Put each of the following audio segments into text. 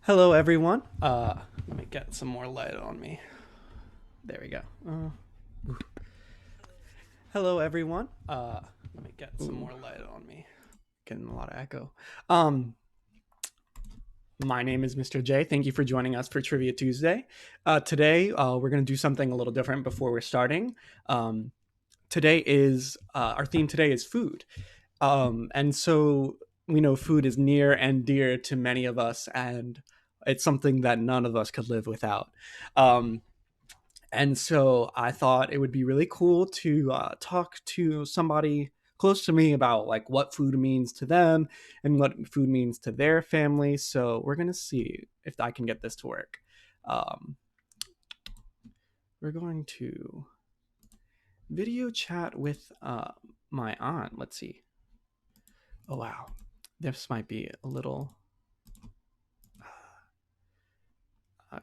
Hello, everyone. Let me get some more light on me. There we go. Hello, everyone. Let me get some more light on me. Getting a lot of echo. Um, my name is Mr. J. Thank you for joining us for Trivia Tuesday. Today, we're going to do something a little different before we're starting. Today is our theme today is food, and so we know food is near and dear to many of us, and it's something that none of us could live without. Um, and so I thought it would be really cool to talk to somebody close to me about like what food means to them and what food means to their family. So we're gonna see if I can get this to work. Um, we're going to video chat with my aunt. Let's see. Oh wow, this might be a little.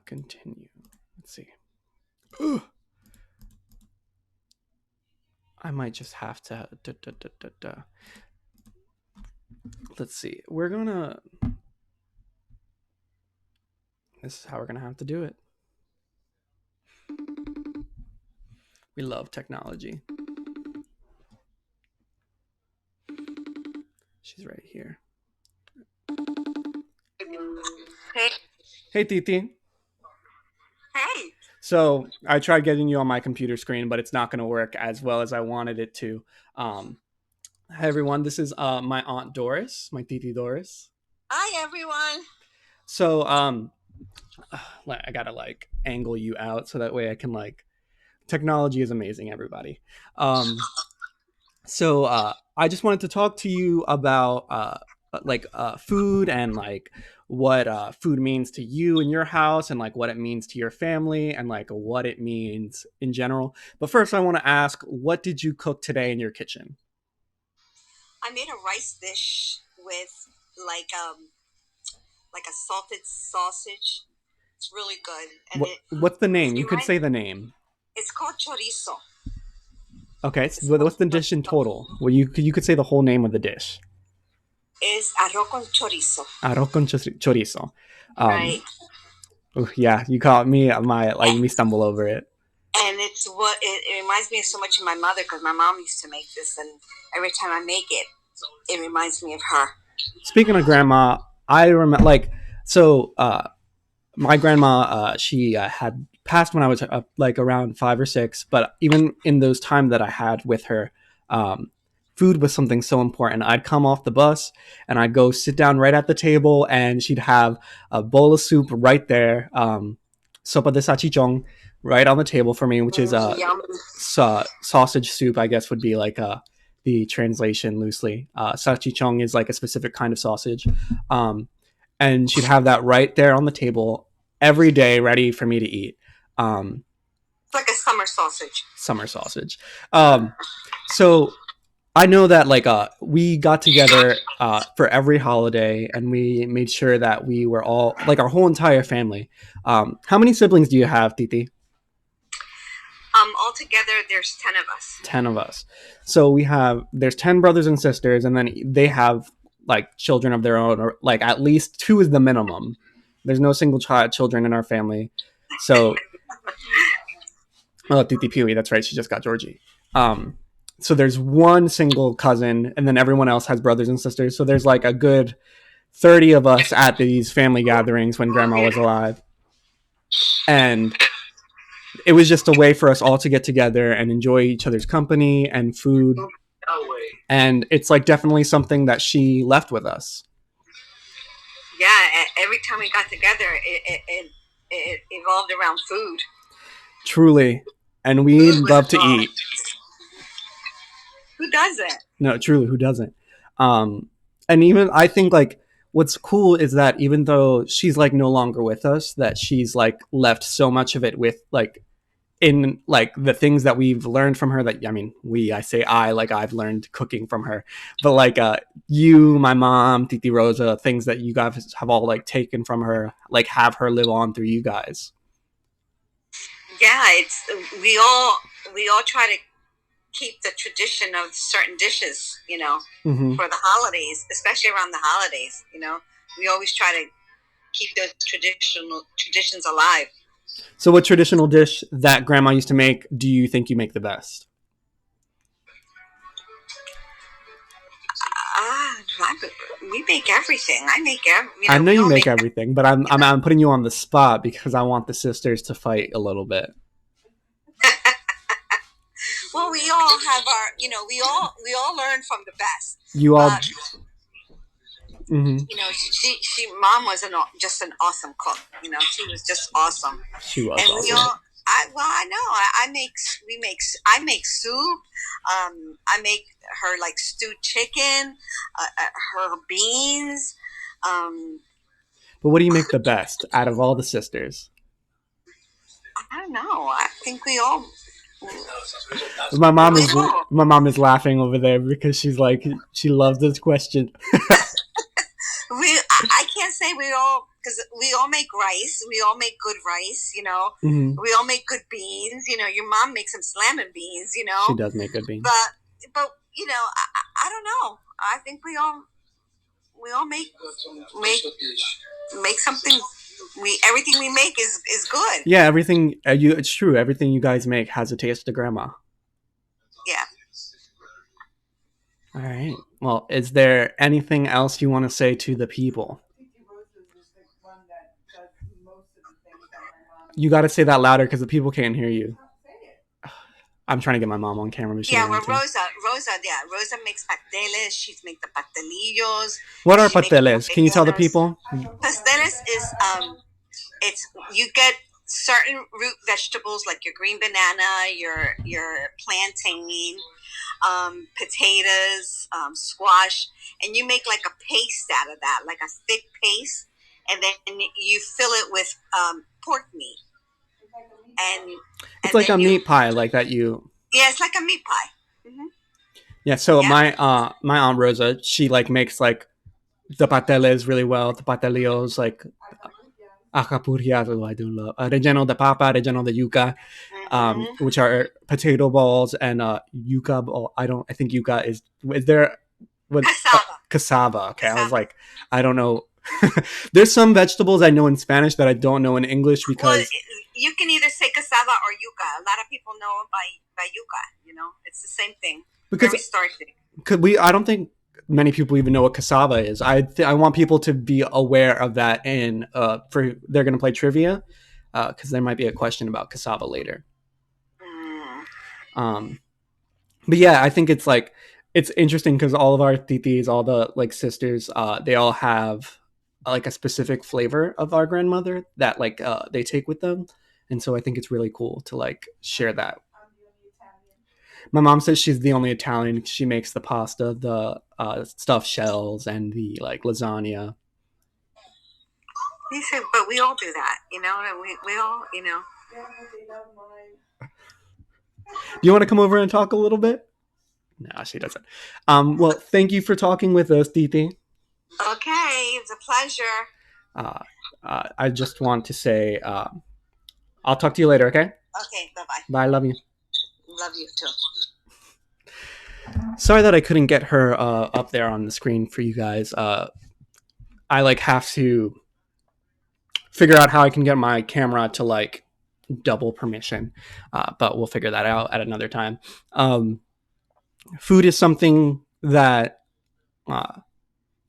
Continue. Let's see. Ugh. I might just have to. Let's see. We're gonna. This is how we're gonna have to do it. We love technology. She's right here. Hey. Hey, Titi. Hey. So I tried getting you on my computer screen, but it's not going to work as well as I wanted it to. Hi, everyone. This is my aunt Doris, my Titi Doris. Hi, everyone. So I gotta like angle you out so that way I can like. Technology is amazing, everybody. So I just wanted to talk to you about food and like what food means to you in your house and like what it means to your family and like what it means in general. But first, I want to ask, what did you cook today in your kitchen? I made a rice dish with like like a salted sausage. It's really good, and What's the name? You it could reminds. say the name. It's called chorizo. Okay, It's so called what's the dish in chorizo. total? Well, you could say the whole name of the dish. It's arroz con chorizo, Arroz con chorizo. right? Um, yeah, you caught me. My like me stumble over it. And it's what it reminds me so much of my mother because my mom used to make this, and every time I make it, it reminds me of her. Speaking of grandma, I remember like so. My grandma, she had passed when I was like around 5 or 6. But even in those time that I had with her, um, food was something so important. I'd come off the bus and I'd go sit down right at the table, and she'd have a bowl of soup right there, sopa de sachichong, right on the table for me, which is Yum. sausage soup. I guess would be like the translation loosely. Sachichong is like a specific kind of sausage. Um, and she'd have that right there on the table every day, ready for me to eat. Um, It's like a summer sausage. Summer sausage. So I know that like we got together for every holiday, and we made sure that we were all like our whole entire family. How many siblings do you have, Titi? Altogether, there's 10 of us. 10 of us. So there's 10 brothers and sisters, and then they have like children of their own, or like at least two is the minimum. There's no single child children in our family. So Titi Pewy, that's right. She just got Georgie. Um, so there's one single cousin, and then everyone else has brothers and sisters. So there's like a good 30 of us at these family gatherings when grandma was alive. And it was just a way for us all to get together and enjoy each other's company and food. And it's like definitely something that she left with us. Yeah, every time we got together, it evolved around food. Truly. And we Food was love to involved. eat. Who doesn't? No, truly, who doesn't? And even I think like what's cool is that even though she's like no longer with us, that she's like left so much of it with like in like the things that we've learned from her. That I mean, I say I like I've learned cooking from her, but like you, my mom, Titi Rosa, things that you guys have all like taken from her, like have her live on through you guys. Yeah, it's we all try to keep the tradition of certain dishes, Mm-hmm. for the holidays, especially around the holidays. We always try to keep those traditions alive. So what traditional dish that grandma used to make do you think you make the best? Ah, we make everything. I make I know we you all make make. everything, but I'm putting you on the spot because I want the sisters to fight a little bit. Well, we all have our, we all learn from the best. You all, But mm-hmm. Mom was just an awesome cook. She was just awesome. She was And we awesome. all, I know, I make soup. I make her like stewed chicken, her beans. Um, But what do you make the best out of all the sisters? I don't know. I think we all. My mom We is know. my mom is laughing over there because she's like she loves this question. I can't say we all, because we all make rice. We all make good rice. Mm-hmm. We all make good beans. Your mom makes some slamming beans. She does make good beans. But I don't know. I think we all make something. Everything we make is good. Yeah, everything it's true. Everything you guys make has a taste of grandma. Yeah. All right. Well, is there anything else you want to say to the people? You got to say that louder because the people can't hear you. I'm trying to get my mom on camera. But yeah, well, Rosa makes pasteles. She's make the pastelillos. What are pasteles? Can you tell the people? Pasteles is it's you get certain root vegetables like your green banana, your plantain, potatoes, squash, and you make like a paste out of that, like a thick paste, and then you fill it with pork meat. It's like a meat pie, like that you. Yeah, it's like a meat pie. Mm-hmm. Yeah. So my aunt Rosa, she like makes like the pasteles really well. The pastelillos like acapurriado, I do love relleno de papa, relleno de yuca, which are potato balls, and yuca ball. I think yuca is there. What cassava? Okay, cassava. I was like, I don't know. There's some vegetables I know in Spanish that I don't know in English because you can either say cassava or yuca. A lot of people know it by yuca. It's the same thing. Because very starchy. I don't think many people even know what cassava is. I want people to be aware of that, and for they're going to play trivia because there might be a question about cassava later. But yeah, I think it's like it's interesting because all of our titis, all the like sisters, they all have like a specific flavor of our grandmother that like they take with them, and so I think it's really cool to like share that. My mom says she's the only Italian. She makes the pasta, the stuffed shells, and the like lasagna. He said, but we all do that, we all, Do you want to come over and talk a little bit? No, she doesn't. Well, thank you for talking with us, Titi. Okay, it's a pleasure. I just want to say, I'll talk to you later, okay? Okay, bye-bye. Bye, love you. Love you too. Sorry that I couldn't get her up there on the screen for you guys. I like have to figure out how I can get my camera to like double permission, but we'll figure that out at another time. Food is something that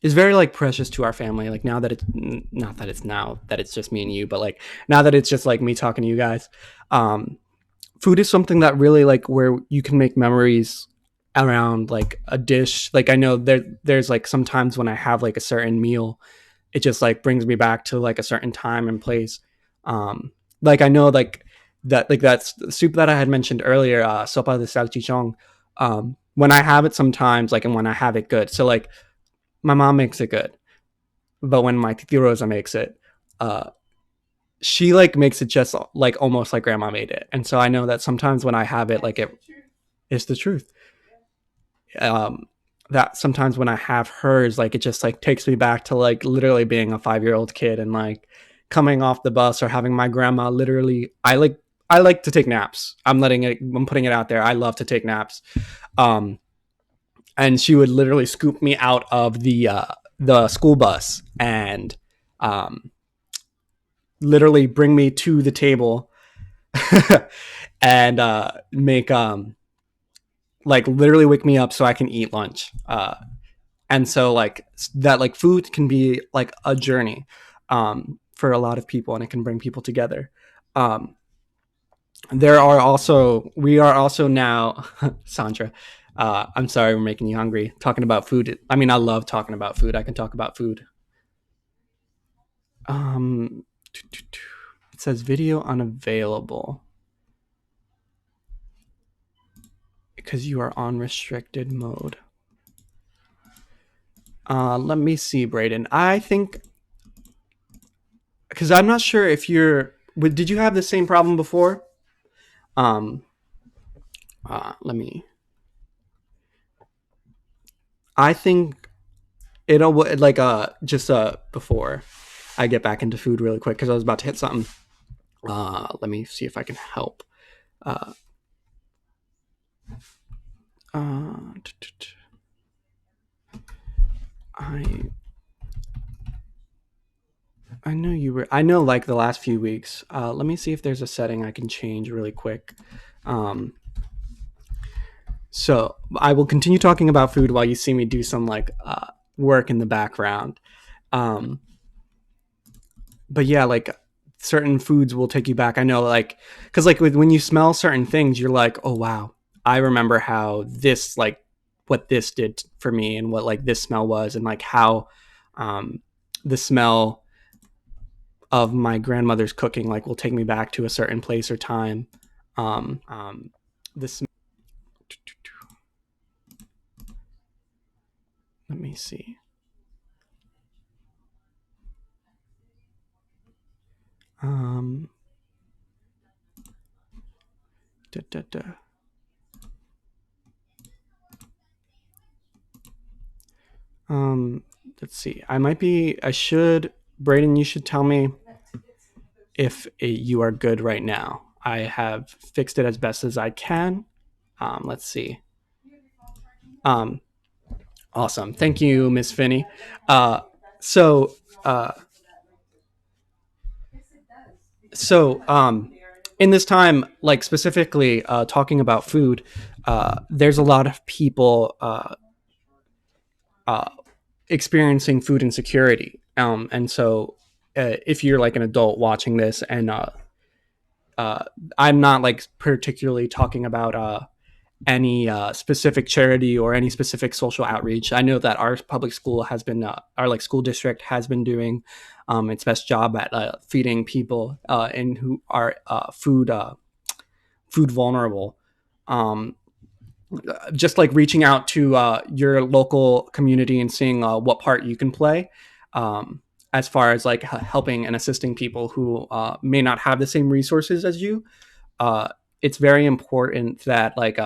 is very like precious to our family. Like now that it's not that it's now that it's just me and you, but like now that it's just like me talking to you guys, food is something that really like where you can make memories around like a dish. Like I know there's like sometimes when I have like a certain meal, it just like brings me back to like a certain time and place. Like I know like that's the soup that I had mentioned earlier, sopa de salchichon. When I have it sometimes, like, and when I have it good. So like my mom makes it good, but when my titi Rosa makes it, she like makes it just like almost like grandma made it. And so I know that sometimes when I have it, like it's the truth. That sometimes when I have hers, like it just like takes me back to like literally being a 5-year-old kid and like coming off the bus or having my grandma literally. I like to take naps. I'm putting it out there. I love to take naps. And she would literally scoop me out of the school bus and literally bring me to the table and make like literally wake me up so I can eat lunch. And so like that, like food can be like a journey for a lot of people, and it can bring people together. Um, we are also now, Sandra. I'm sorry we're making you hungry. Talking about food. I mean, I love talking about food. I can talk about food. Um, it says video unavailable because you are on restricted mode. Let me see, Brayden. I think because I'm not sure if you're. Did you have the same problem before? Um, let me. I think it'll like just before I get back into food really quick because I was about to hit something. Let me see if I can help. Uh, uh, I I know you were. I know like the last few weeks. Let me see if there's a setting I can change really quick. Um, so I will continue talking about food while you see me do some like work in the background. Um, but yeah, like certain foods will take you back. I know, like, because like when you smell certain things, you're like, oh wow, I remember how this like what this did for me, and what like this smell was, and like how um, the smell of my grandmother's cooking like will take me back to a certain place or time. This let me see. Um, da, da, da. Um, let's see. I might be. I should. Braden, you should tell me if you are good right now. I have fixed it as best as I can. Let's see. Um, awesome. Thank you, Miss Finney. Uh, so, uh, so in this time, like specifically talking about food, there's a lot of people uh, experiencing food insecurity. And so, if you're like an adult watching this, and uh, I'm not like particularly talking about any specific charity or any specific social outreach. I know that our public school has been, our like school district has been doing its best job at feeding people and who are food vulnerable. Um, just like reaching out to your local community and seeing what part you can play. As far as like helping and assisting people who may not have the same resources as you, uh, it's very important that like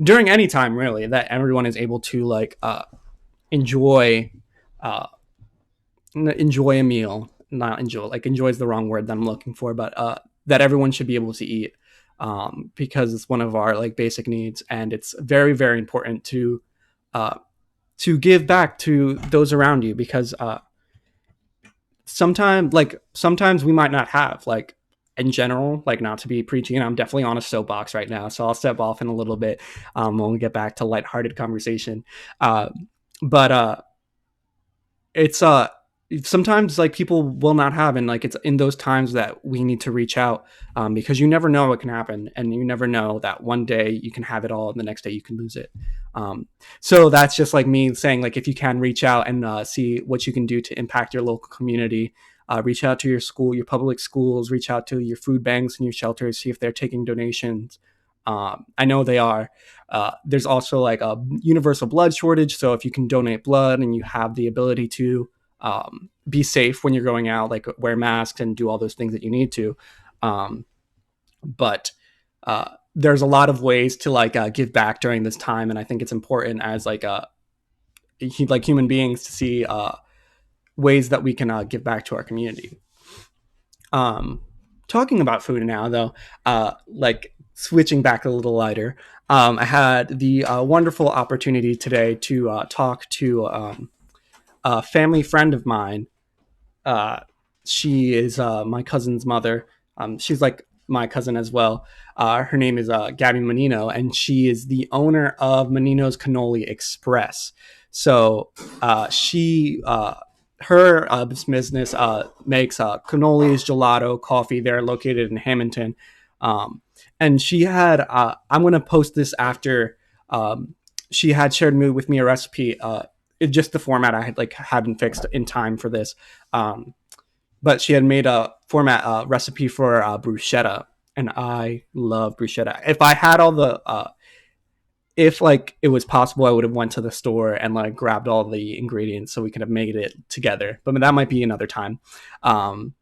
during any time really that everyone is able to like enjoy uh, enjoy a meal. Not enjoy, like enjoy is the wrong word that I'm looking for, but that everyone should be able to eat, because it's one of our like basic needs, and it's very very important uh, to give back to those around you, because sometimes we might not have like, in general, like, not to be preachy, and I'm definitely on a soapbox right now, so I'll step off in a little bit when we get back to lighthearted conversation. Uh, but it's sometimes like people will not have, and like it's in those times that we need to reach out, because you never know what can happen, and you never know that one day you can have it all and the next day you can lose it. um, so that's just like me saying, like, if you can reach out and see what you can do to impact your local community, reach out to your school, your public schools, reach out to your food banks and your shelters, see if they're taking donations. I know they are. There's also like a universal blood shortage, so if you can donate blood and you have the ability to be safe when you're going out, like wear masks and do all those things that you need to. Um, but there's a lot of ways to like give back during this time, and I think it's important as like human beings to see ways that we can give back to our community. Um, Talking about food now, though, like switching back a little lighter, I had the wonderful opportunity today to talk to a family friend of mine. She is my cousin's mother. She's like my cousin as well. Her name is Gabby Menino, and she is the owner of Menino's Cannoli Express. So she her business makes cannolis, gelato, coffee. They're located in Hamilton, um, and she had. I'm gonna post this after. She had shared with me a recipe. Just the format I had like hadn't fixed in time for this. But she had made a format recipe for bruschetta, and I love bruschetta. If I had all the if like it was possible, I would have went to the store and like grabbed all the ingredients so we could have made it together. But that might be another time. Um,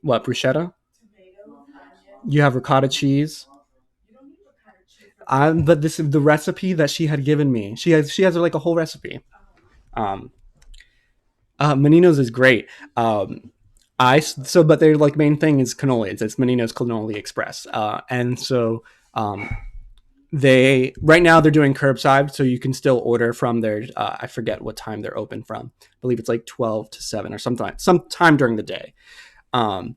what bruschetta? You have ricotta cheese. But this is the recipe that she had given me. She has like a whole recipe. Um, Menino's is great. But their like main thing is cannolis. It's Menino's Cannoli Express, and so they right now they're doing curbside, so you can still order from their. I forget what time they're open from. I believe it's like 12 to 7 or sometime during the day. Um,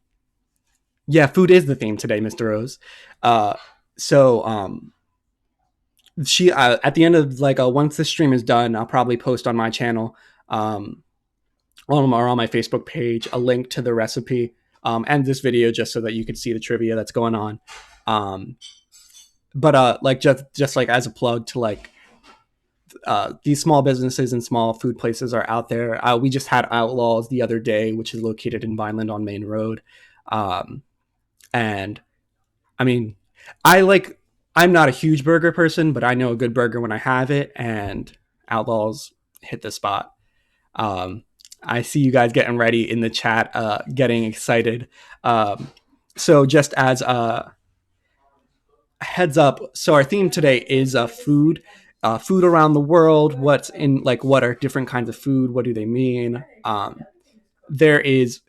yeah, food is the theme today, Mr. Rose. Uh, so she at the end of like once this stream is done, I'll probably post on my channel. Or on my Facebook page a link to the recipe and this video just so that you can see the trivia that's going on. Um, but like just like as a plug to like these small businesses and small food places are out there. We just had Outlaws the other day, which is located in Vineland on Main Road, um, and I mean, I like I'm not a huge burger person, but I know a good burger when I have it, and Outlaws hit the spot. Um, I see you guys getting ready in the chat, getting excited. Um, so just as a heads up, so our theme today is food, food around the world. What's in like what are different kinds of food? What do they mean? There is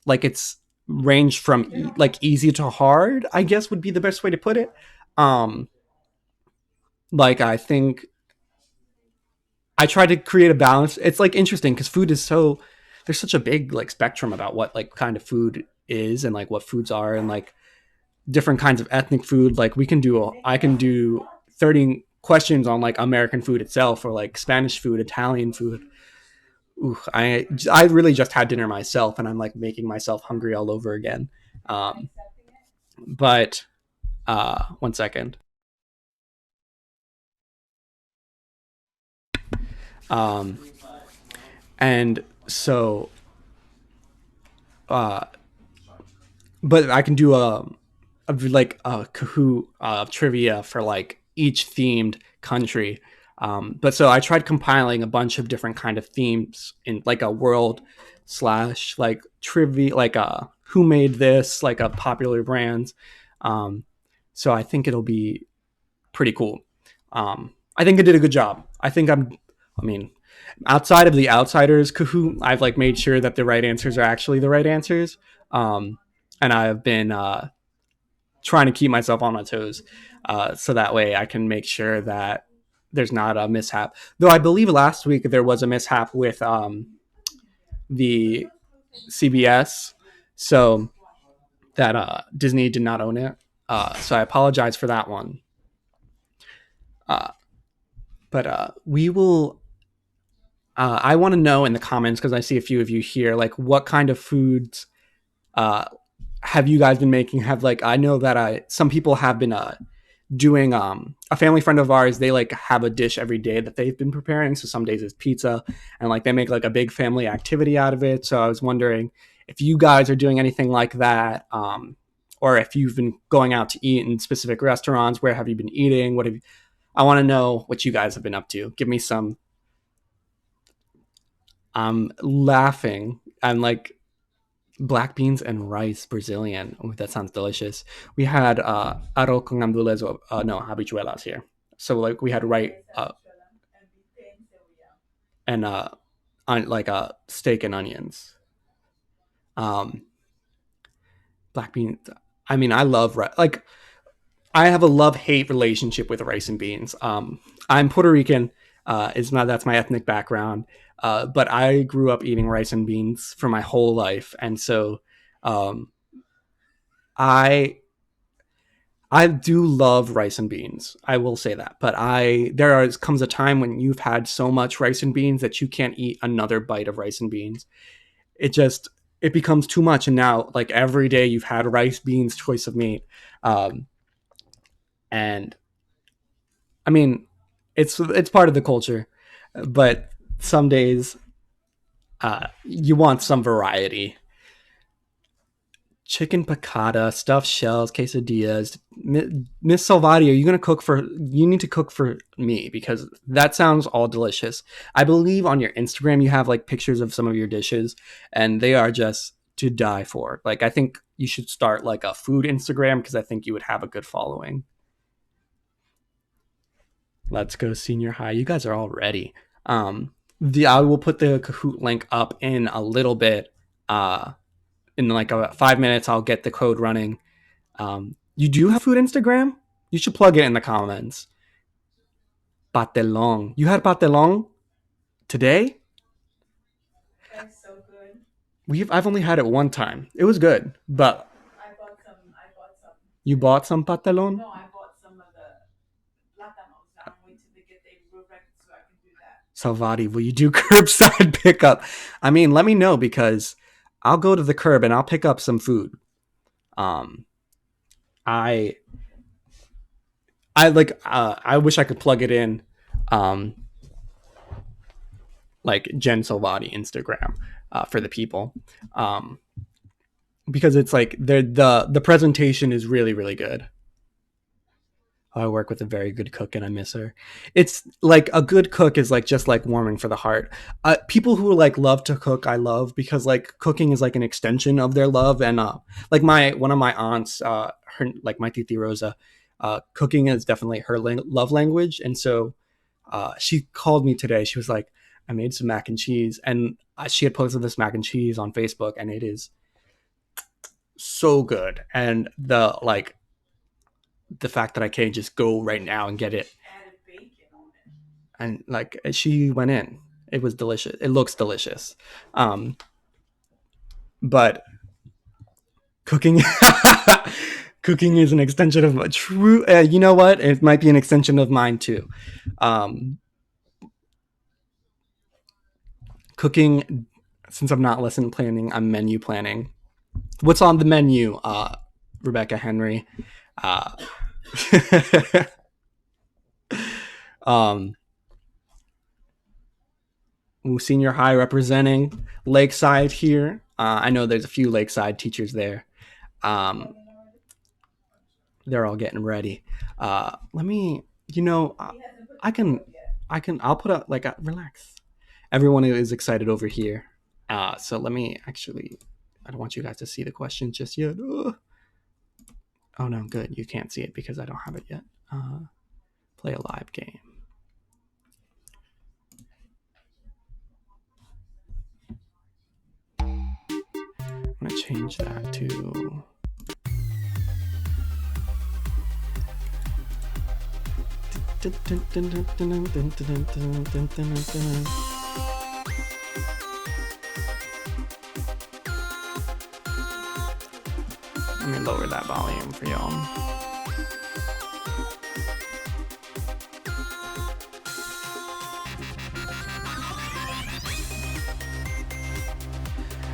like it's ranged from like easy to hard. I guess would be the best way to put it. Um, like I think I try to create a balance. It's like interesting because food is so there's such a big like spectrum about what like kind of food is and like what foods are and like different kinds of ethnic food. Like I can do 30 questions on like American food itself or like Spanish food, Italian food. Ooh, I really just had dinner myself and I'm like making myself hungry all over again. Um, but one second. Um, and so uh, but I can do like a Kahoot trivia for like each themed country. But so I tried compiling a bunch of different kind of themes in like a world slash like trivia, like who made this, like a popular brands. Um, so I think it'll be pretty cool. I think I did a good job. I mean, outside of the outsiders Kahoot, I've like made sure that the right answers are actually the right answers. Um, and I've been trying to keep myself on my toes, so that way I can make sure that there's not a mishap. Though I believe last week there was a mishap with the CBS, so that Disney did not own it. So I apologize for that one. Uh, but we will. I want to know in the comments because I see a few of you here, like what kind of foods uh, have you guys been making? Have like I know that some people have been doing a family friend of ours, they like have a dish every day that they've been preparing. So some days it's pizza and like they make like a big family activity out of it. So I was wondering if you guys are doing anything like that, or if you've been going out to eat in specific restaurants. Where have you been eating? What have you, I want to know what you guys have been up to. Give me some. I'm laughing. I'm like black beans and rice Brazilian. Oh, that sounds delicious. We had arroz con gandules, no, habichuelas here. So like we had right and like steak and onions. Um, black beans. I mean, I love like I have a love hate relationship with rice and beans. I'm Puerto Rican. Is my That's my ethnic background. But I grew up eating rice and beans for my whole life, and so um, I I do love rice and beans. I will say that. But comes a time when you've had so much rice and beans that you can't eat another bite of rice and beans. It just it becomes too much, and now like every day you've had rice, beans, choice of meat, um, and I mean it's part of the culture, but some days you want some variety. Chicken piccata, stuffed shells, quesadillas. Miss Salvati, are you gonna cook for? You need to cook for me because that sounds all delicious. I believe on your Instagram you have like pictures of some of your dishes, and they are just to die for. Like I think you should start like a food Instagram because I think you would have a good following. Let's go senior high. You guys are all ready. I will put the Kahoot link up in a little bit. In like about 5 minutes, I'll get the code running. You do have food Instagram? You should plug it in the comments. Patelong. You had patelong today? That's so good. I've only had it one time. It was good, but I bought some. You bought some patelon? No, I bought some of the plátanos. Now I'm waiting to get them ready so I can do that. Salvati, will you do curbside pickup? I mean, let me know because I'll go to the curb and I'll pick up some food. I I wish I could plug it in, like Jen Salvati Instagram for the people, because it's like the presentation is really really good. I work with a very good cook and I miss her. It's like a good cook is like just like warming for the heart. People who like love to cook, I love because like cooking is like an extension of their love. And like one of my aunts, her like my titi Rosa, cooking is definitely her love language. And so she called me today. She was like, I made some mac and cheese, and she had posted this mac and cheese on Facebook, and it is so good. And the fact that I can't just go right now and get it. Added bacon on it. And like she went in. It was delicious. It looks delicious. But cooking cooking is an extension of my true you know what? It might be an extension of mine too. Cooking, since I'm not lesson planning, I'm menu planning. What's on the menu, Rebecca Henry? Senior high representing Lakeside here. I know there's a few Lakeside teachers there. They're all getting ready. Let me, I'll put up like relax. Everyone is excited over here. So let me actually, I don't want you guys to see the questions just yet. Oh no, good. You can't see it because I don't have it yet. Play a live game. I'm gonna change that to let me lower that volume for y'all.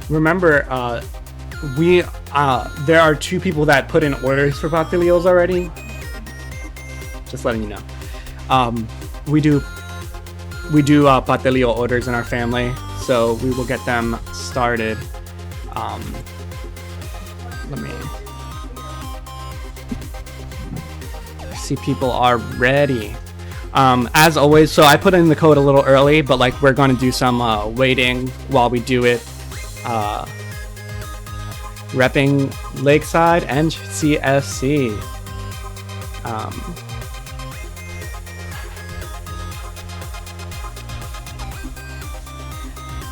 Remember, there are 2 people that put in orders for Patilios already. Just letting you know. We do Patilio orders in our family, so we will get them started. Let me see. People are ready. As always, so I put in the code a little early, but like we're going to do some waiting while we do it. Repping Lakeside and CSC.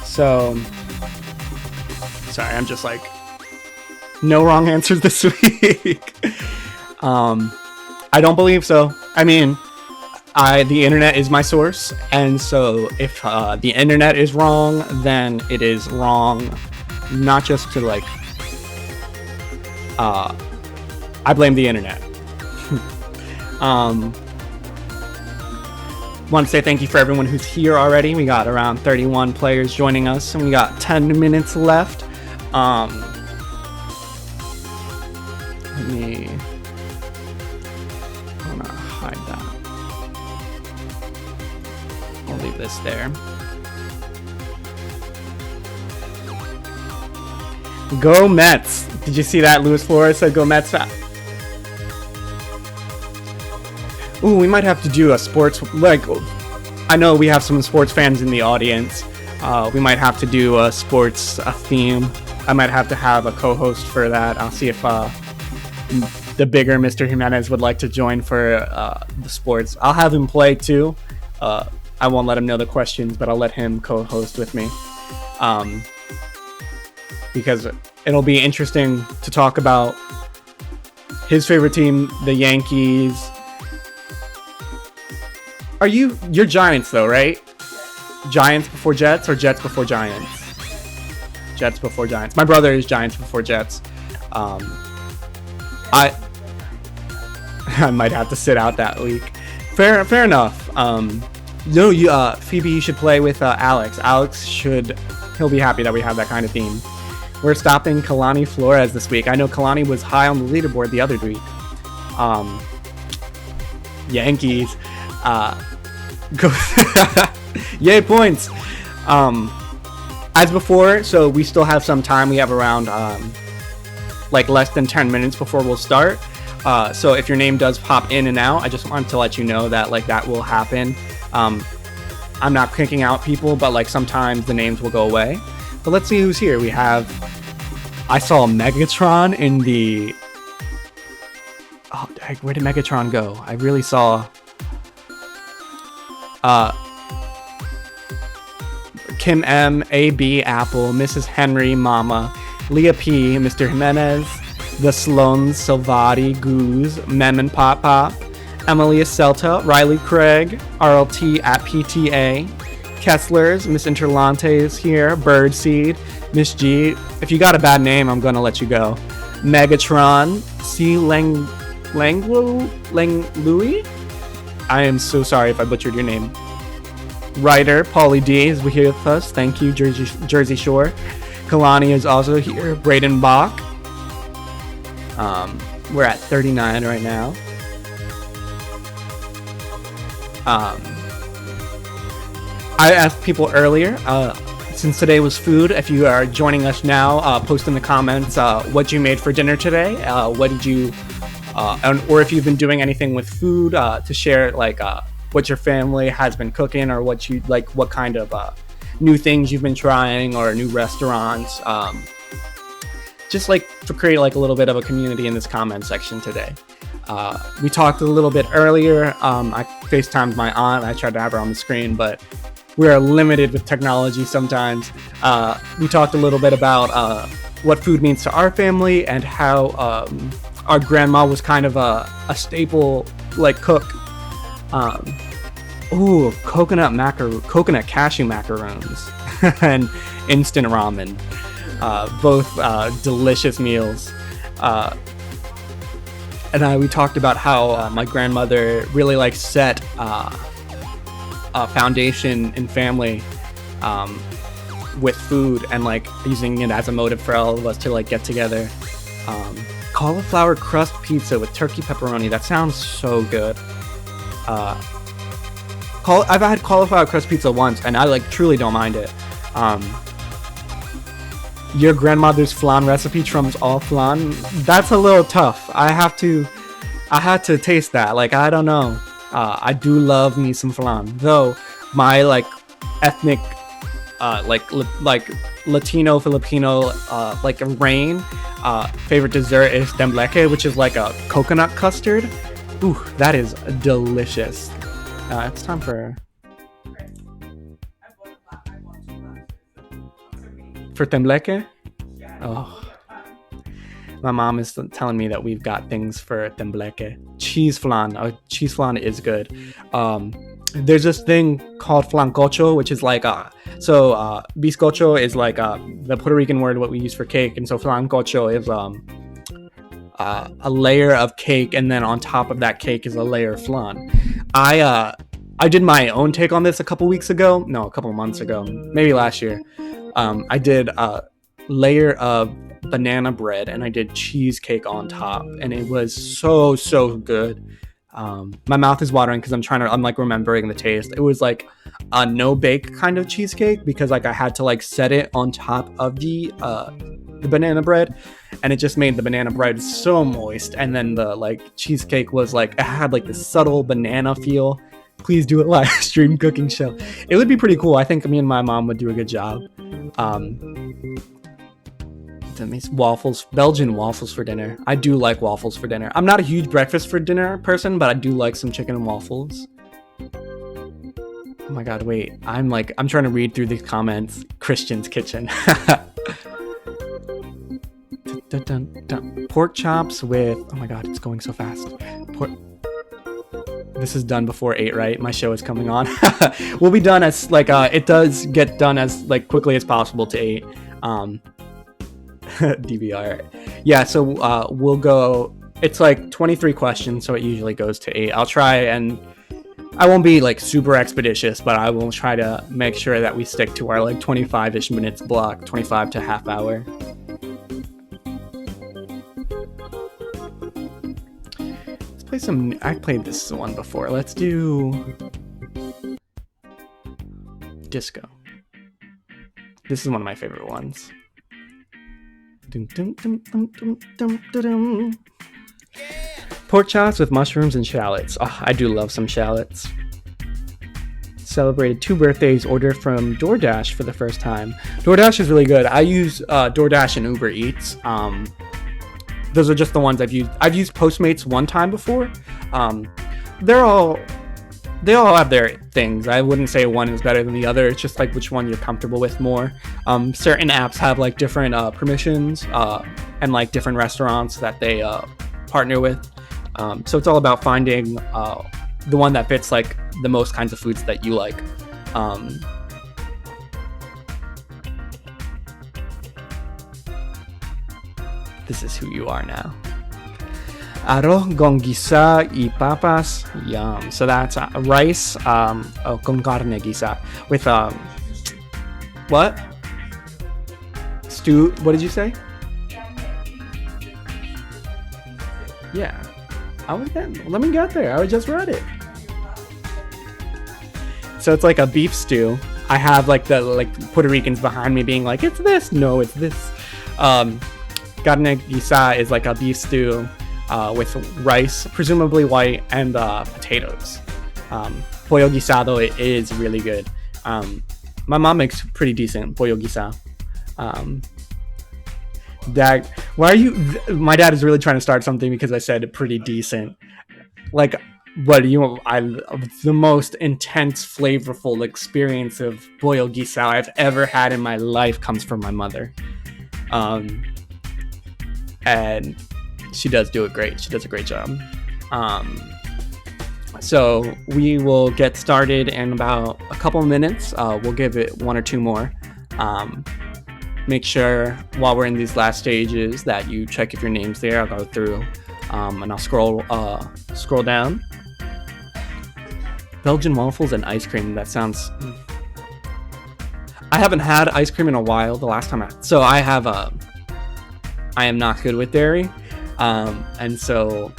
So, sorry, I'm just like, no wrong answers this week. I don't believe so. I mean, the internet is my source, and so if the internet is wrong, then it is wrong. Not just to like, I blame the internet. Want to say thank you for everyone who's here already. We got around 31 players joining us, and we got 10 minutes left. Let me. I'm gonna hide that. I'll leave this there. Go Mets! Did you see that? Luis Flores said go Mets. Ooh, we might have to do a sports, like, I know we have some sports fans in the audience. We might have to do a sports theme. I might have to have a co-host for that. I'll see if the bigger Mr. Jimenez would like to join for the sports. I'll have him play too. I won't let him know the questions, but I'll let him co-host with me. Because it'll be interesting to talk about his favorite team, the Yankees. You're Giants though, right? Giants before Jets or Jets before Giants? Jets before Giants. My brother is Giants before Jets. I might have to sit out that week. Fair enough. Phoebe, you should play with Alex. He'll be happy that we have that kind of theme. We're stopping Kalani Flores this week. I know Kalani was high on the leaderboard the other week. Yankees. Go. Yay, points. As before, so we still have some time. We have around like less than 10 minutes before we'll start. So if your name does pop in and out, I just wanted to let you know that like that will happen. I'm not kicking out people, but like sometimes the names will go away. But let's see who's here. I saw Megatron in the. Oh, where did Megatron go? I really saw. Kim M, AB, Apple, Mrs. Henry, Mama, Leah P, Mr. Jimenez, The Sloans, Salvati, Goose, Mem and Pop Pop, Emily Celta, Riley Craig, RLT at PTA, Kesslers, Miss Interlante is here, Birdseed, Miss G. If you got a bad name, I'm gonna let you go. Megatron, C. Louis. I am so sorry if I butchered your name. Writer, Paulie D is here with us. Thank you, Jersey Shore. Kalani is also here. Braden Bach. We're at 39 right now. I asked people earlier, since today was food, if you are joining us now, post in the comments what you made for dinner today. What did you, or if you've been doing anything with food to share, like what your family has been cooking, or what you like, what kind of new things you've been trying, or new restaurants. Just like to create like a little bit of a community in this comment section today. We talked a little bit earlier. I FaceTimed my aunt. I tried to have her on the screen, but we're limited with technology sometimes. We talked a little bit about what food means to our family and how our grandma was kind of a staple like cook. Coconut cashew macaroons and instant ramen. Both delicious meals. And we talked about how my grandmother really like set a foundation in family with food, and like using it as a motive for all of us to like get together. Cauliflower crust pizza with turkey pepperoni. That sounds so good. I've had cauliflower crust pizza once, and I like truly don't mind it. Your grandmother's flan recipe trumps all flan. That's a little tough. I had to taste that. Like, I don't know. I do love me some flan, though. My like ethnic, like Latino Filipino, like rain favorite dessert is tembleque, which is like a coconut custard. Ooh, that is delicious. It's time for tembleque. Oh, My mom is telling me that we've got things for tembleque. Cheese flan. Cheese flan is good. There's this thing called flancocho, which is like bizcocho is like the Puerto Rican word what we use for cake, and so flancocho is a layer of cake, and then on top of that cake is a layer of flan. I did my own take on this a couple months ago, maybe last year. I did a layer of banana bread and I did cheesecake on top, and it was so good. My mouth is watering because I'm like remembering the taste. It was like a no bake kind of cheesecake because like I had to like set it on top of the banana bread, and it just made the banana bread so moist, and then the like cheesecake was like, it had like this subtle banana feel. Please do a live stream cooking show. It would be pretty cool. I think me and my mom would do a good job. Waffles, Belgian waffles for dinner. I do like waffles for dinner. I'm not a huge breakfast for dinner person, but I do like some chicken and waffles. Oh my god, wait. I'm trying to read through these comments. Christian's Kitchen. Pork chops with, oh my god, it's going so fast. This is done before 8, right? My show is coming on. We'll be done as like it does get done as like quickly as possible to 8. DVR. Yeah, so we'll go, it's like 23 questions, so it usually goes to 8. I'll try, and I won't be like super expeditious, but I will try to make sure that we stick to our like 25-ish minutes block, 25 to half hour. Let's play some, I played this one before. Let's do disco. This is one of my favorite ones. Pork chops with mushrooms and shallots. Oh, I do love some shallots. Celebrated 2 birthdays, ordered from DoorDash for the first time. DoorDash is really good. I use DoorDash and Uber Eats. Those are just the ones I've used. I've used Postmates one time before. They all have their things. I wouldn't say one is better than the other. It's just like which one you're comfortable with more. Certain apps have like different permissions and like different restaurants that they partner with. So it's all about finding the one that fits like the most kinds of foods that you like. This is who you are now. Arroz con guisa y papas, yum. So that's rice con carne guisa with what? Stew, what did you say? Yeah. Let me get there. I just read it. So it's like a beef stew. I have like the Puerto Ricans behind me being like, it's this. No, it's this. Carne guisa is like a beef stew with rice, presumably white, and potatoes. Pollo guisado is really good. My mom makes pretty decent pollo guisa. Dad, why are you? My dad is really trying to start something because I said pretty decent. Like, what the most intense, flavorful experience of pollo guisa I've ever had in my life comes from my mother. And she does do it great. She does a great job. So we will get started in about a couple minutes. We'll give it 1 or 2 more. Make sure while we're in these last stages that you check if your name's there. I'll go through and I'll scroll down. Belgian waffles and ice cream. That sounds... I haven't had ice cream in a while. The last time so I am not good with dairy. And so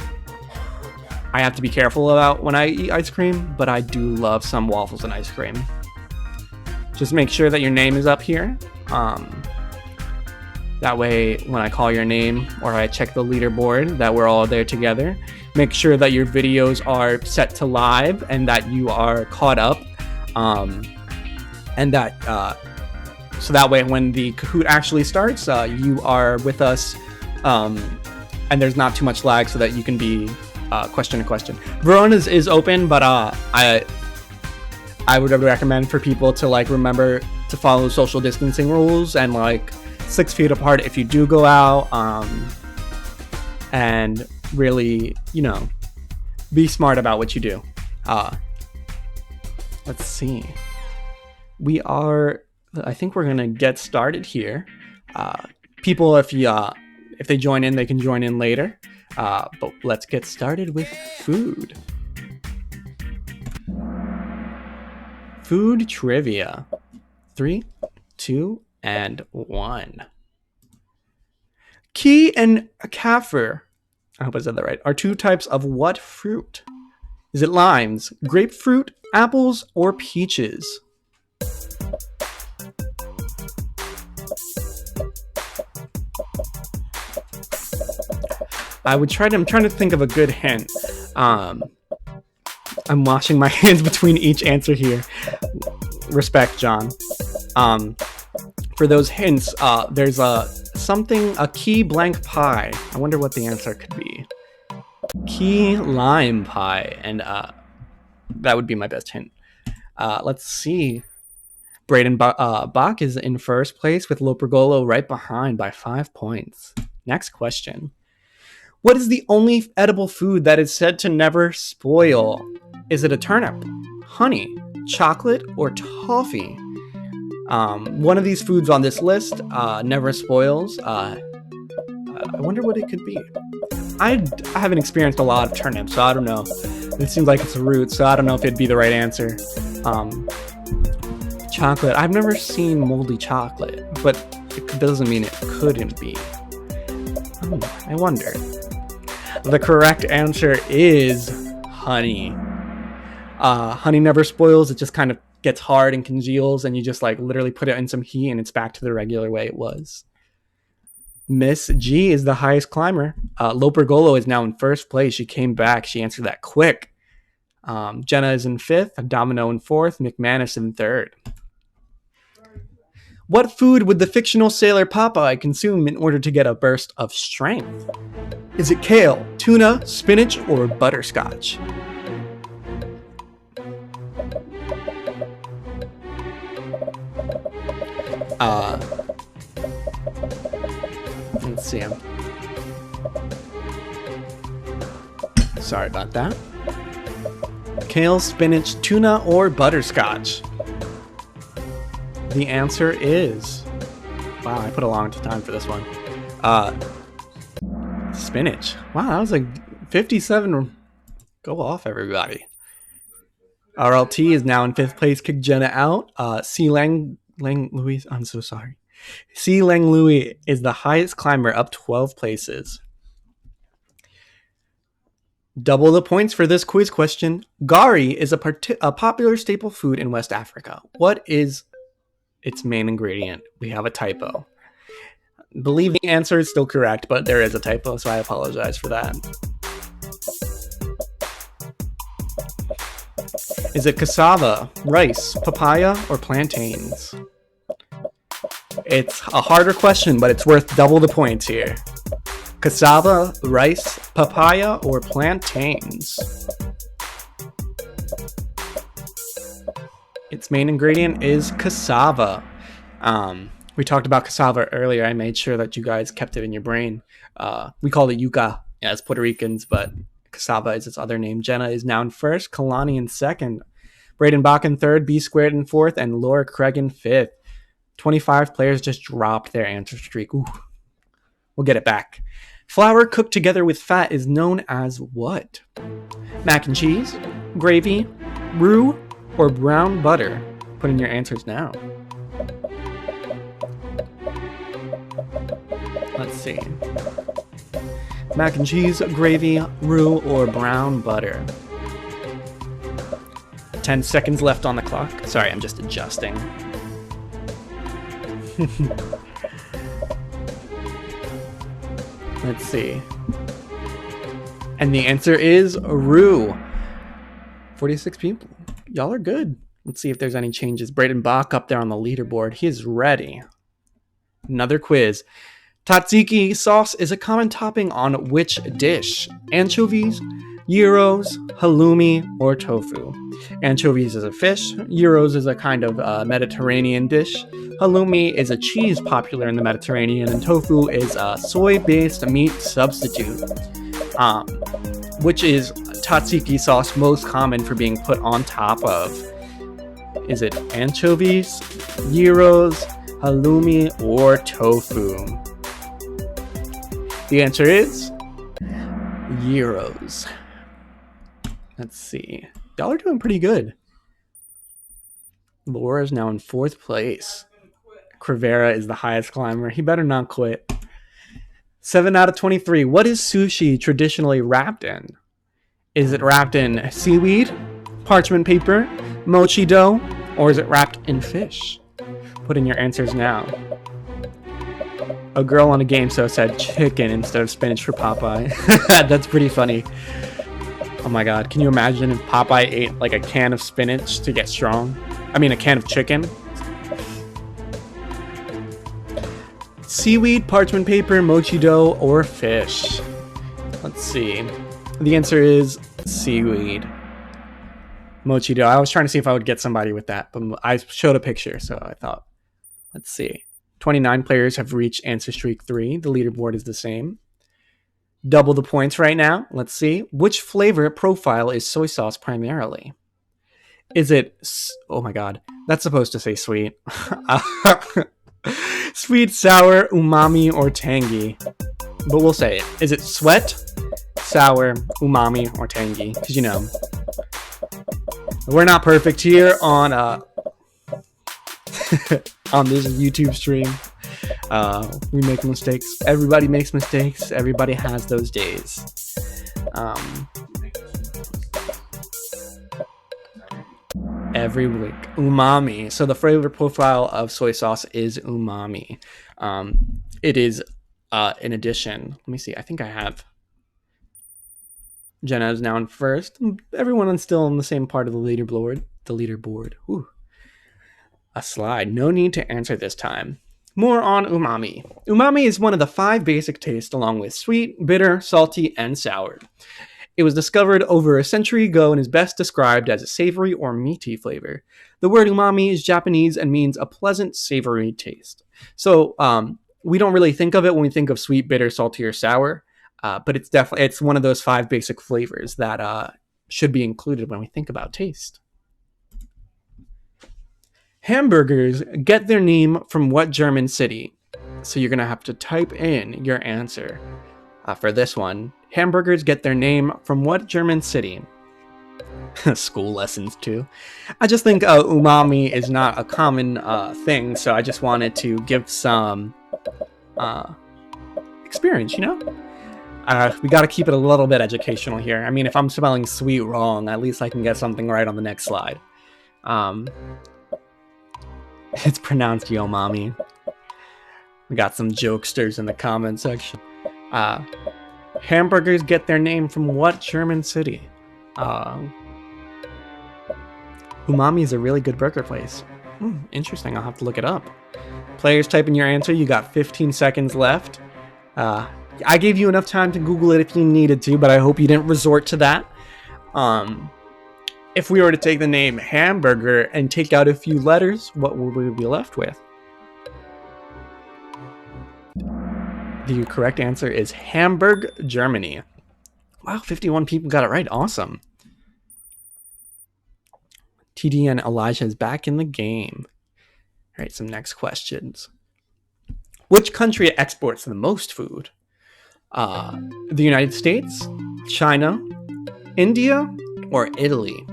I have to be careful about when I eat ice cream, but I do love some waffles and ice cream. Just make sure that your name is up here. That way, when I call your name or I check the leaderboard, that we're all there together. Make sure that your videos are set to live and that you are caught up. And that, so that way when the Kahoot actually starts, you are with us. And there's not too much lag so that you can be question to question. Verona's is open, but I would recommend for people to like remember to follow social distancing rules and like 6 feet apart if you do go out. and really, be smart about what you do. Let's see. I think we're going to get started here. People, if they join in, they can join in later. But let's get started with food. Food trivia. 3, 2, and 1. Key and kaffir, I hope I said that right, are 2 types of what fruit? Is it limes, grapefruit, apples, or peaches? I'm trying to think of a good hint. I'm washing my hands between each answer here. Respect, John. For those hints, there's a key blank pie. I wonder what the answer could be. Key lime pie, and that would be my best hint. Let's see. Braden Bach is in first place with Lopergolo right behind by 5 points. Next question. What is the only edible food that is said to never spoil? Is it a turnip, honey, chocolate, or toffee? One of these foods on this list never spoils. I wonder what it could be. I haven't experienced a lot of turnips, so I don't know. It seems like it's a root, so I don't know if it'd be the right answer. Chocolate. I've never seen moldy chocolate, but it doesn't mean it couldn't be. I wonder. The correct answer is honey. Honey never spoils. It just kind of gets hard and congeals, and you just literally put it in some heat and it's back to the regular way it was. Miss G is the highest climber. Lopergolo is now in first place. She came back. She answered that quick. Jenna is in 5th, Domino in 4th, McManus in 3rd. What food would the fictional sailor Popeye consume in order to get a burst of strength? Is it kale, tuna, spinach, or butterscotch? Let's see. Sorry about that. Kale, spinach, tuna, or butterscotch? The answer is... Wow, I put a long time for this one. Spinach. Wow, that was 57. Go off, everybody. RLT is now in 5th place. Kicked Jenna out. C. Lang Louis. I'm so sorry. C. Lang Louis is the highest climber, up 12 places. Double the points for this quiz question. Gari is a popular staple food in West Africa. What is its main ingredient? We have a typo. I believe the answer is still correct, but there is a typo, so I apologize for that. Is it cassava, rice, papaya, or plantains? It's a harder question, but it's worth double the points here. Cassava, rice, papaya, or plantains? Its main ingredient is cassava. We talked about cassava earlier. I made sure that you guys kept it in your brain. We call it yuca as Puerto Ricans, but cassava is its other name. Jenna is now in 1st, Kalani in 2nd, Braden Bach in 3rd, B Squared in 4th, and Laura Craig in 5th. 25 players just dropped their answer streak. Ooh. We'll get it back. Flour cooked together with fat is known as what? Mac and cheese, gravy, roux, or brown butter? Put in your answers now. Let's see. Mac and cheese, gravy, roux, or brown butter? 10 seconds left on the clock. Sorry, I'm just adjusting. Let's see. And the answer is roux. 46 people. Y'all are good. Let's see if there's any changes. Braden Bach up there on the leaderboard. He is ready. Another quiz. Tzatziki sauce is a common topping on which dish? Anchovies, gyros, halloumi, or tofu. Anchovies is a fish, gyros is a kind of Mediterranean dish, halloumi is a cheese popular in the Mediterranean, and tofu is a soy-based meat substitute, which is tzatziki sauce most common for being put on top of. Is it anchovies, gyros, halloumi, or tofu? The answer is gyros. Let's see. Y'all are doing pretty good. Laura is now in 4th place. Crivera is the highest climber. He better not quit. 7 out of 23. What is sushi traditionally wrapped in? Is it wrapped in seaweed, parchment paper, mochi dough, or is it wrapped in fish? Put in your answers now. A girl on a game show said chicken instead of spinach for Popeye. That's pretty funny. Oh my god, can you imagine if Popeye ate like a can of spinach to get strong? I mean, a can of chicken. Seaweed, parchment paper, mochi dough, or fish? Let's see. The answer is seaweed. Mochi dough. I was trying to see if I would get somebody with that, but I showed a picture, so I thought, let's see. 29 players have reached answer streak 3. The leaderboard is the same. Double the points right now. Let's see. Which flavor profile is soy sauce primarily? Is it... Oh my god. That's supposed to say sweet. Sweet, sour, umami, or tangy? But we'll say it. Is it sweat, sour, umami, or tangy? Because, you know, we're not perfect here on on this YouTube stream. We make mistakes. Everybody makes mistakes. Everybody has those days. Every week. Umami. So the flavor profile of soy sauce is umami. It is, in addition, let me see. I think I have. Jenna is now in 1st. Everyone is still on the same part of the leaderboard. Ooh. A slide. No need to answer this time. More on umami. Umami is one of the 5 basic tastes along with sweet, bitter, salty, and sour. It was discovered over a century ago and is best described as a savory or meaty flavor. The word umami is Japanese and means a pleasant, savory taste. So we don't really think of it when we think of sweet, bitter, salty, or sour, but it's one of those 5 basic flavors that should be included when we think about taste. Hamburgers get their name from what German city? So you're going to have to type in your answer for this one. Hamburgers get their name from what German city? School lessons too. I just think umami is not a common thing, so I just wanted to give some experience, you know? We got to keep it a little bit educational here. I mean, if I'm spelling sweet wrong, at least I can get something right on the next slide. It's pronounced Yomami. We got some jokesters in the comment section. Hamburgers get their name from what German city? Umami is a really good burger place. Interesting, I'll have to look it up. Players, type in your answer. You got 15 seconds left. I gave you enough time to Google it if you needed to, but I hope you didn't resort to that. If we were to take the name hamburger and take out a few letters, what would we be left with? The correct answer is Hamburg, Germany. Wow, 51 people got it right. Awesome. TD and Elijah is back in the game. All right, some next questions. Which country exports the most food? The United States, China, India, or Italy?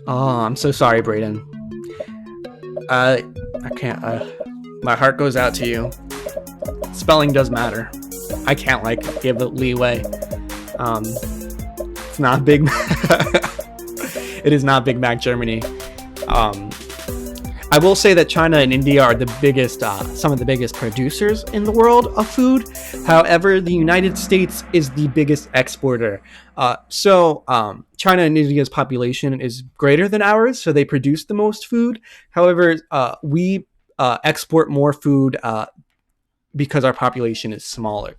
Oh, I'm so sorry, Brayden. I can't. My heart goes out to you. Spelling does matter. I can't give it leeway. It's not Big Mac. It is not Big Mac Germany. I will say that China and India are the biggest, some of the biggest producers in the world of food. However, the United States is the biggest exporter. So China and India's population is greater than ours, so they produce the most food. However, we export more food because our population is smaller.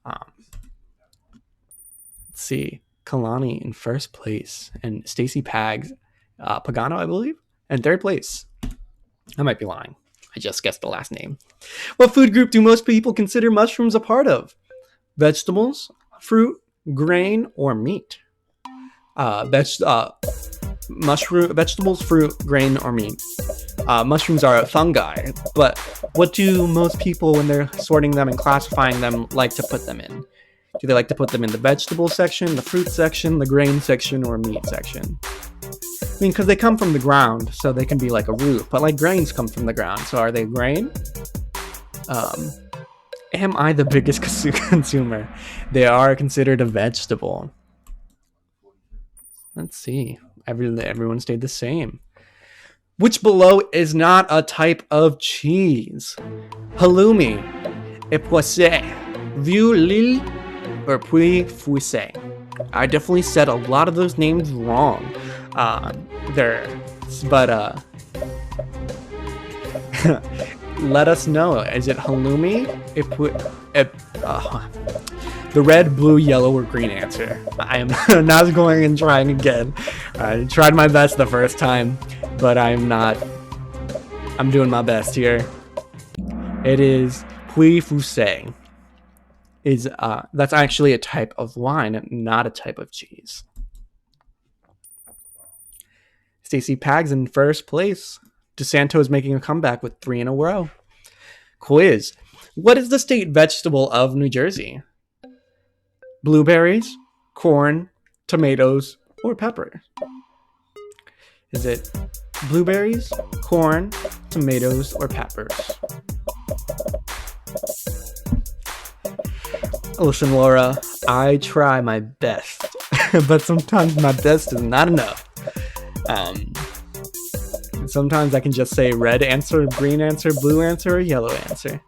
Let's see. Kalani in first place, and Stacy Pagano, I believe, in third place. I might be lying. I just guessed the last name. What food group do most people consider mushrooms a part of? Vegetables, fruit, grain, or meat? Vegetables, fruit, grain, or meat. Mushrooms are fungi, but what do most people, when they're sorting them and classifying them, like to put them in? Do they like to put them in the vegetable section, the fruit section, the grain section, or meat section? I mean, because they come from the ground, so they can be like a root, but like grains come from the ground, so are they grain? Am I the biggest consumer? They are considered a vegetable. Let's see. Everyone stayed the same. Which below is not a type of cheese? Halloumi, époissé, vieux lille, or puy fouissé? I definitely said a lot of those names wrong. Let us know. Is it halloumi? The red, blue, yellow, or green answer. I am not going and trying again. I tried my best the first time, but I'm doing my best here. It is puy fouissé. That's actually a type of wine, not a type of cheese. Stacey Pags in first place. DeSanto is making a comeback with 3 in a row. Quiz. What is the state vegetable of New Jersey? Blueberries, corn, tomatoes, or peppers? Is it blueberries, corn, tomatoes, or peppers? Listen, Laura, I try my best, but sometimes my best is not enough. Sometimes I can just say red answer, green answer, blue answer, or yellow answer.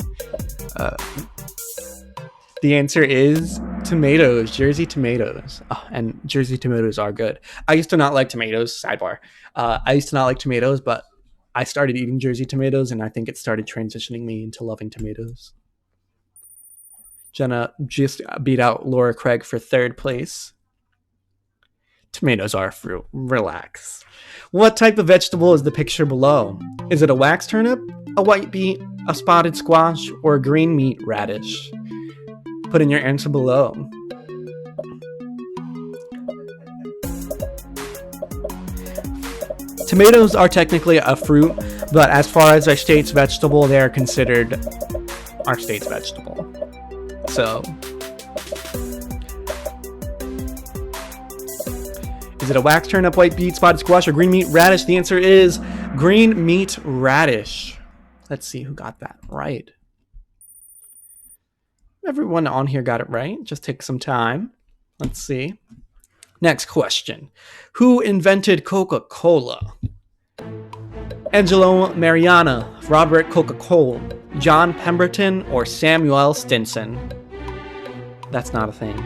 The answer is tomatoes, Jersey tomatoes. Oh, and Jersey tomatoes are good. I used to not like tomatoes, sidebar. I used to not like tomatoes, but I started eating Jersey tomatoes, and I think it started transitioning me into loving tomatoes. Jenna just beat out Laura Craig for third place. Tomatoes are fruit. Relax. What type of vegetable is the picture below? Is it a wax turnip, a white beet, a spotted squash, or a green meat radish? Put in your answer below. Tomatoes are technically a fruit, but as far as our state's vegetable, they are considered our state's vegetable. So, is it a wax turnip, white beet, spotted squash, or green meat radish? The answer is green meat radish. Let's see who got that right. Everyone on here got it right. Just take some time. Let's see. Next question. Who invented Coca-Cola? Angelo Mariana, Robert Coca-Cola, John Pemberton, or Samuel Stinson? That's not a thing.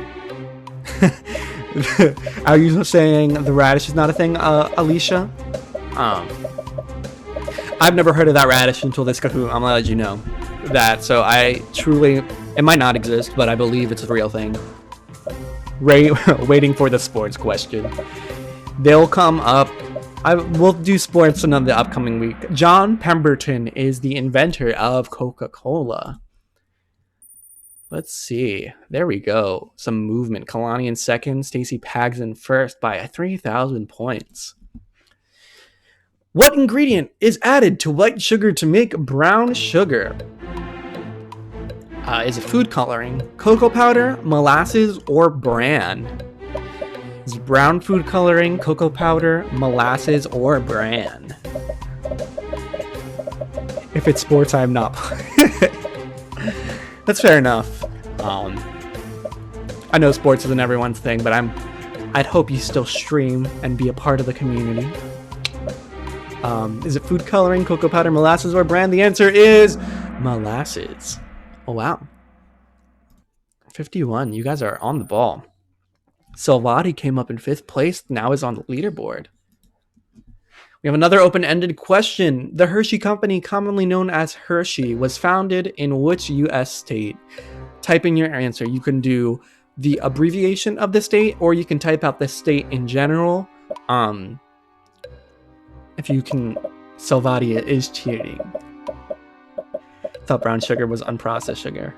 Are you saying the radish is not a thing, Alicia? I've never heard of that radish until this Kahoot. I'm gonna let you know that. So it might not exist, but I believe it's a real thing. Waiting for the sports question. They'll come up. We'll do sports in the upcoming week. John Pemberton is the inventor of Coca-Cola. Let's see. There we go. Some movement. Kalani in second. Stacey Pags in first by 3,000 points. What ingredient is added to white sugar to make brown sugar? Is it food coloring, cocoa powder, molasses, or bran? Is it brown food coloring, cocoa powder, molasses, or bran? If it's sports, I am not. That's fair enough. I know sports isn't everyone's thing, but I'd hope you still stream and be a part of the community. Is it food coloring, cocoa powder, molasses, or bran? The answer is molasses. Oh, wow. 51. You guys are on the ball. Salvati came up in 5th place, now is on the leaderboard. We have another open-ended question. The Hershey Company, commonly known as Hershey, was founded in which U.S. state? Type in your answer. You can do the abbreviation of the state, or you can type out the state in general. If you can, Salvadia is cheating. Thought brown sugar was unprocessed sugar.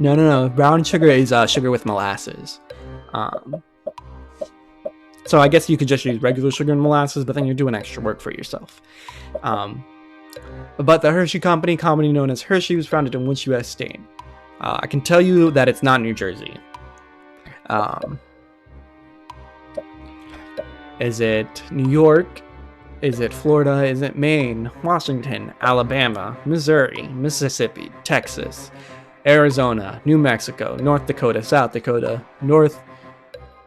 No. Brown sugar is sugar with molasses. So I guess you could just use regular sugar and molasses, but then you're doing extra work for yourself. But the Hershey Company, commonly known as Hershey, was founded in which U.S. state? I can tell you that it's not New Jersey. Is it New York? Is it Florida? Is it Maine, Washington, Alabama, Missouri, Mississippi, Texas, Arizona, New Mexico, North Dakota, South Dakota, North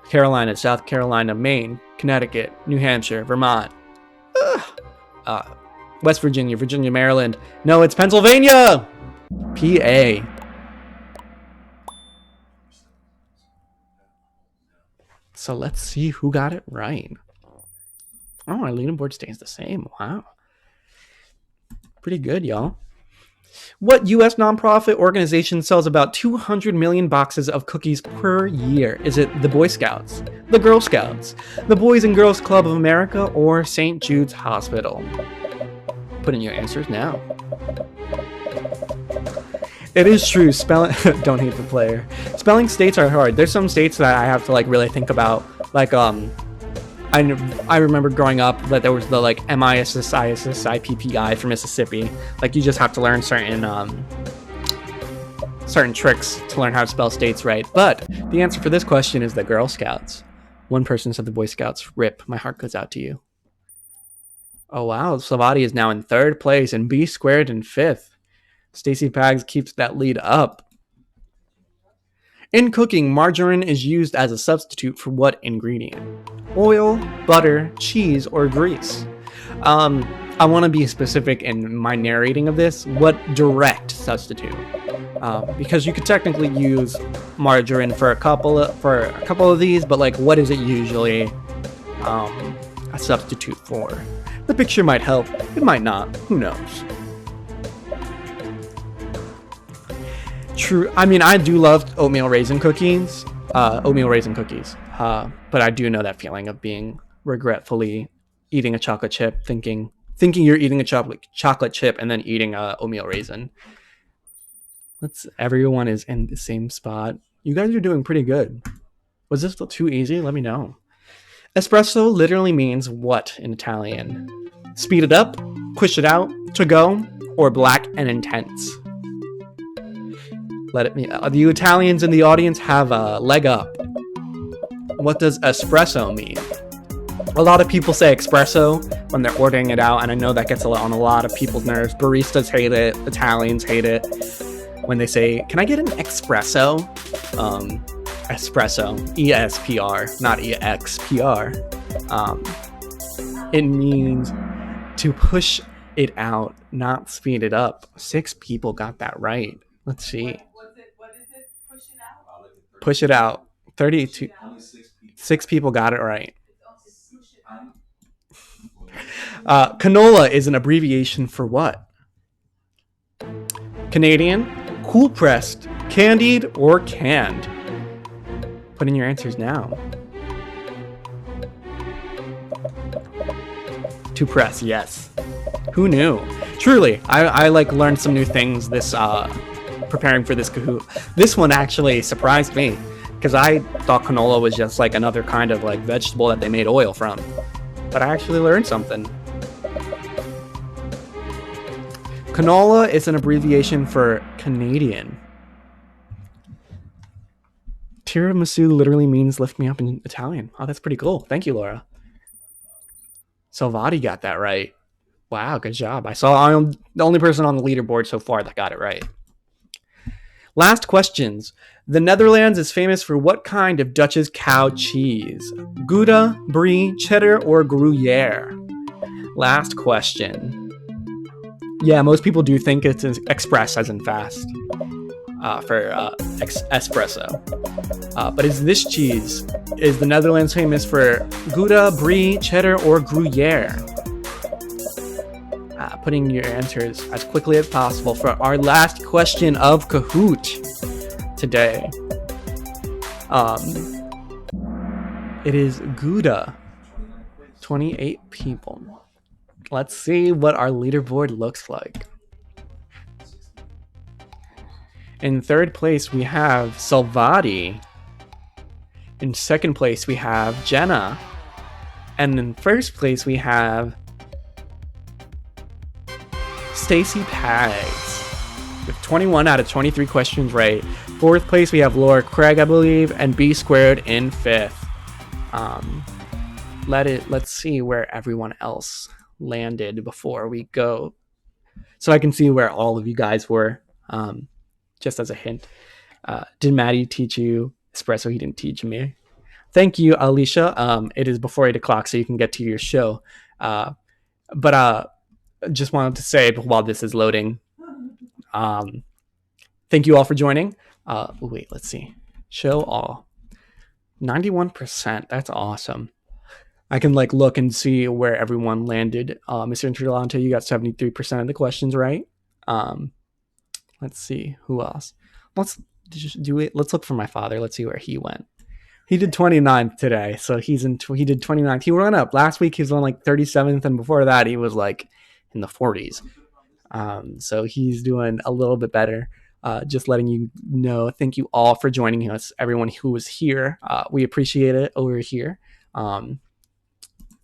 Carolina, South Carolina, Maine, Connecticut, New Hampshire, Vermont, West Virginia, Virginia, Maryland. No, it's Pennsylvania! PA. So let's see who got it right. Oh, our leaderboard stays the same. Wow. Pretty good, y'all. What U.S. nonprofit organization sells about 200 million boxes of cookies per year? Is it the Boy Scouts, the Girl Scouts, the Boys and Girls Club of America, or St. Jude's Hospital? Put in your answers now. It is true. Don't hate the player. Spelling states are hard. There's some states that I have to like really think about. Like I remember growing up that there was the like MISS, ISS, IPPI for Mississippi. Like you just have to learn certain tricks to learn how to spell states right. But the answer for this question is the Girl Scouts. One person said the Boy Scouts. Rip. My heart goes out to you. Oh wow, Savati is now in 3rd place and B squared in 5th. Stacy Pags keeps that lead up. In cooking, margarine is used as a substitute for what ingredient? Oil, butter, cheese, or grease? I want to be specific in my narrating of this. What direct substitute? Because you could technically use margarine for a couple of these, but like, what is it usually a substitute for? The picture might help. It might not. Who knows? True. I mean, I do love oatmeal raisin cookies. But I do know that feeling of being regretfully eating a chocolate chip, thinking you're eating a chocolate chip and then eating a oatmeal raisin. Everyone is in the same spot. You guys are doing pretty good. Was this too easy? Let me know. Espresso literally means what in Italian? Speed it up, push it out, to go, or black and intense? The Italians in the audience have a leg up. What does espresso mean? A lot of people say espresso when they're ordering it out, and I know that gets on a lot of people's nerves. Baristas hate it. Italians hate it. When they say, can I get an espresso? Espresso. ESPR, not EXPR. It means to push it out, not speed it up. 6 people got that right. Let's see. What is it? Push it out? Push it out. 32. 6 people got it right. Canola is an abbreviation for what? Canadian, cool pressed, candied, or canned? Put in your answers now. To press, yes. Who knew? Truly, I like learned some new things this preparing for this Kahoot. This one actually surprised me because I thought canola was just like another kind of like vegetable that they made oil from. But I actually learned something. Canola is an abbreviation for Canadian. Tiramisu literally means lift me up in Italian. Oh, that's pretty cool. Thank you, Laura. Salvati got that right. Wow, good job. I'm the only person on the leaderboard so far that got it right. Last questions. The Netherlands is famous for what kind of Dutch's cow cheese? Gouda, Brie, Cheddar, or Gruyere? Last question. Yeah, most people do think it's express as in fast for espresso. But is the Netherlands famous for Gouda, Brie, Cheddar, or Gruyere? Putting your answers as quickly as possible for our last question of Kahoot today. It is Gouda. 28 people. Let's see what our leaderboard looks like. In third place, we have Salvati. In second place, we have Jenna. And in first place, we have Stacy Pags with 21 out of 23 questions right. Fourth place, we have Laura Craig, I believe, and B Squared in fifth. Let's see where everyone else landed before we go, so I can see where all of you guys were. Just as a hint, did Maddie teach you espresso? He didn't teach me. Thank you, Alicia. It is before 8 o'clock, so you can get to your show. But just wanted to say while this is loading, thank you all for joining. Wait, let's see. Show all. 91%. That's awesome. I can look and see where everyone landed. Mr. Interlante, you got 73% of the questions right. Let's see who else. Let's look for my father. Let's see where he went. He did 29th today, so he did 29th. He ran up. Last week he was on 37th, and before that he was in the 40s. So he's doing a little bit better. Just letting you know. Thank you all for joining us. Everyone who was here, we appreciate it over here.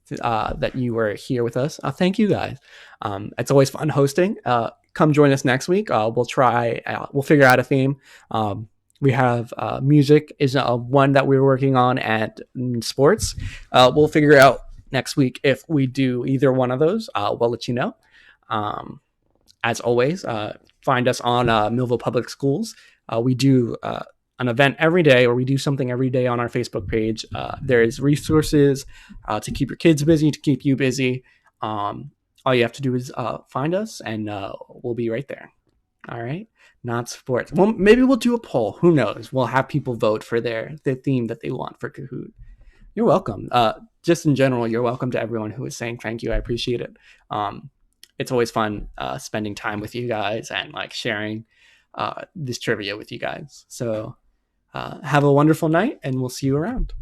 That you were here with us. Thank you guys. It's always fun hosting. Come join us next week. We'll figure out a theme. We have music is one that we're working on at sports. We'll figure out next week if we do either one of those. We'll let you know. As always, find us on Millville Public Schools. We do an event every day, or we do something every day on our Facebook page. There's resources to keep your kids busy, to keep you busy. All you have to do is find us, and we'll be right there. All right? Not sports. Well, maybe we'll do a poll. Who knows? We'll have people vote for the theme that they want for Kahoot. You're welcome. Just in general, you're welcome to everyone who is saying thank you. I appreciate it. It's always fun spending time with you guys and sharing this trivia with you guys. So have a wonderful night, and we'll see you around.